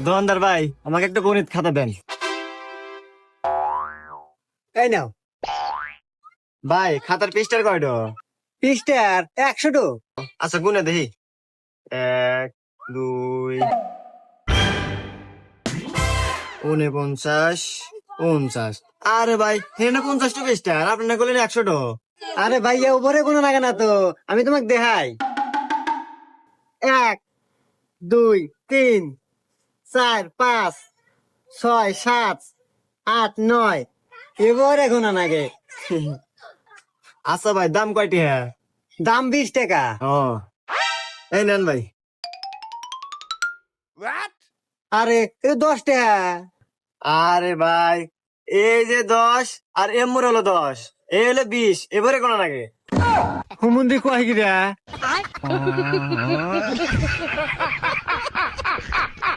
দোকানদার ভাই, আমাকে একটা গণিত খাতা দেন। এই নাও। ভাই, খাতার পৃষ্ঠার কয়টো? পৃষ্ঠার 100টো। আচ্ছা, গুনে দেখি। 1, 2, 49, 50। আরে ভাই, এখানে 50টা পৃষ্ঠা, আর আপনি না করলেন 100টো। আরে ভাইয়া, উপরে কোনো লাগে না তো, আমি তোমাকে দেখাই। 1, 2, 3, 4, 5, 6, 7, 8, 9, এবারে গোনা লাগে। আচ্ছা ভাই, দাম কয়টি? হ্যাঁ, দাম 20 টাকা। ও, এই নেন ভাই। আরে এটা 10 টাকা। আরে ভাই, এই যে 10 আর এমর হলো 10, এই হলো 20, এবারে কোন লাগে? হুমুন্দি কয় গিরা।